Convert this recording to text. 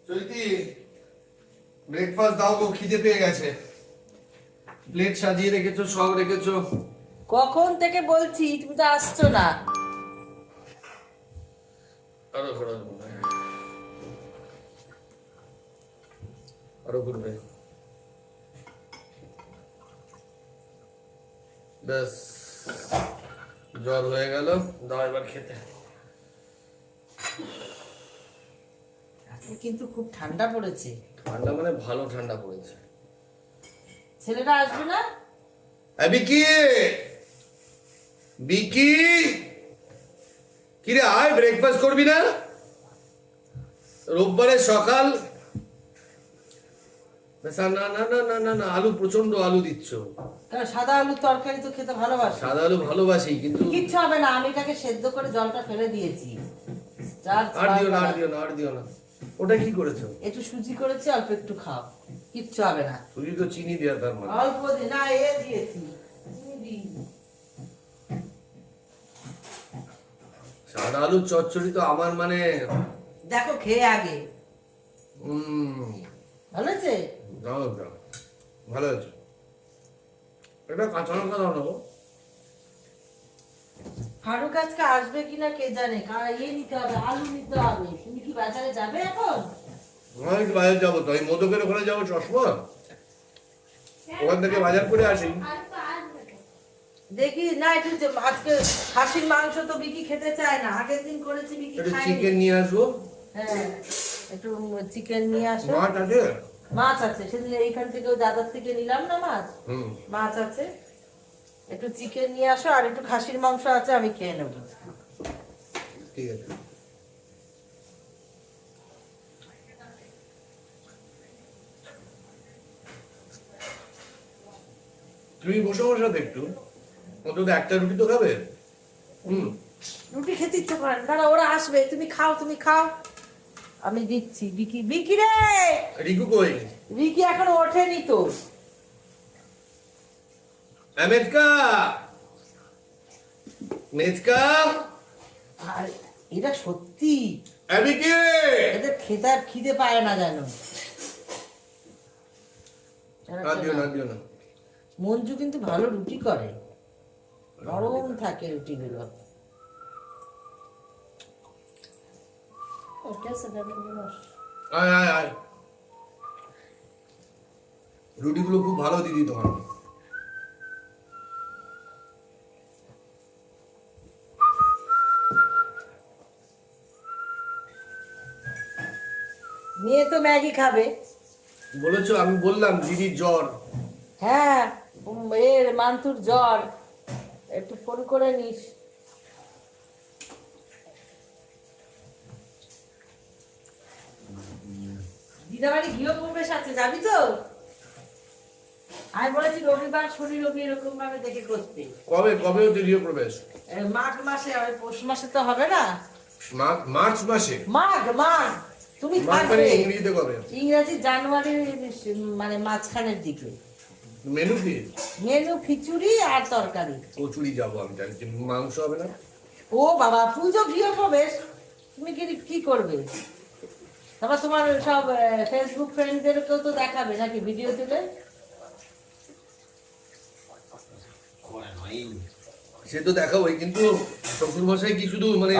চৈতি breakfast দাও গো, খিদে পেয়ে গেছে। প্লেট সাজিয়ে রেখেছো, সব রেখেছো। কখন থেকে বলছি, তুমি তো আসছো না। আরো করবে। ব্যাস, জ্বর হয়ে গেল। দাও এবার খেতে। আজকে কিন্তু খুব ঠান্ডা পড়েছে। ঠান্ডা মানে ভালো ঠান্ডা পড়েছে। ছেলেটা আসবে না? বিকি, বিকি, কিরে আয়, ব্রেকফাস্ট করবি না? রোববারের সকাল। না না না না না না, আলু প্রচন্ড আলু দিচ্ছ। কারণ সাদা আলুর তরকারি তো খেতে ভালোবাসি। সাদা আলু ভালোবাসি, কিন্তু কিচ্ছু হবে না, আমি এটাকে সেদ্ধ করে জলটা ফেলে দিয়েছি। আর দিও না, আর দিও না, আর দিও না। ওটা কি করেছো? একটু সুজি করেছি, অল্প একটু খাও, কিচ্ছু হবে না। সুজি তো চিনি দেওয়া, তার মানে অল্প না দিয়েছি। সাদা আলু চচ্চড়ি তো আমার মানে দেখো খেয়ে আগে। ভালো আছে? ভালো আছে। এটা কাঁচা লঙ্কা দাও না গো। ফারুক আজকে আসবে কিনা কে জানে, কারণ নিতে হবে, আলু নিতে হবে। তুমি কি বাজারে যাবে এখন? আমি একটু বাজার যাবো তো, এই মোদকের ওখানে যাবো চশমা, ওখান থেকে বাজার করে আসি। দেখি না, একটু আজকে খাসির মাংস তো বিকি খেতে চায় না, আগের দিন করেছি বিকি একটু খায়নি। চিকেন নিয়ে আসবো। হ্যাঁ, একটু চিকেন নিয়ে আসো। মাছ আছে? মাছ আছে, সেদিন এইখান থেকে ওই দাদার থেকে নিলাম না মাছ। মাছ আছে, একটু চিকেন নিয়ে আসো, আর একটু খাসির মাংস আছে, আমি খেয়ে নেবো। ঠিক আছে। তুমি বসে বসে একটু, অন্তত একটা রুটি তো খাবে। রুটি খেতে ইচ্ছে করে না, দাঁড়া ওরা আসবে, তুমি খাও, তুমি খাও, আমি দিচ্ছি। বিকি, বিকি রে, রিকু কই? বিকি এখন ওঠেনি তো। মেজকা, মেজকা, আর এটা সত্যি এদিকে। এদের খেতে আর খিদে পায় না জানো। না দিও না, দিও না। মঞ্জু কিন্তু ভালো রুটি করে, নরম থাকে রুটিগুলো। আয় আয় আয়, রুটিগুলো খুব ভালো দিদি তোমার। মেয়ে তো ম্যাগি খাবে। বলেছো, আমি বললাম দিদির জ্বর। হ্যাঁ, এর মান্তুর জ্বর, একটু ফোন করে নিস। দিদাবাড়ি গৃহপ্রবেশ আছে, যাবি তো? আমি বলেছি রবিবার শনি রবি এরকম ভাবে দেখে করতে। কবে কবে হচ্ছে গৃহপ্রবেশ? মাঘ মাসে, আর পৌষ মাসে তো হবে না। মার্চ মাসে? মাঘ, মাঘ। তুমি মানে ইংরেজিতে কবে? ইংরেজি জানুয়ারির মানে মাঝখানের দিকে। মেনু কি? মেনু খিচুড়ি আর তরকারি। কচুরি যাবো আমি জানি, মাংস হবে না। ও বাবা, পুজো গৃহপ্রবেশ, তুমি কি করবে? তারপর তোমার সব ফেসবুক ফ্রেন্ডদেরকেও তো দেখাবে নাকি ভিডিও তুলে? সে তো দেখাবোই, কিন্তু শ্বশুর মশাই কি শুধু মানে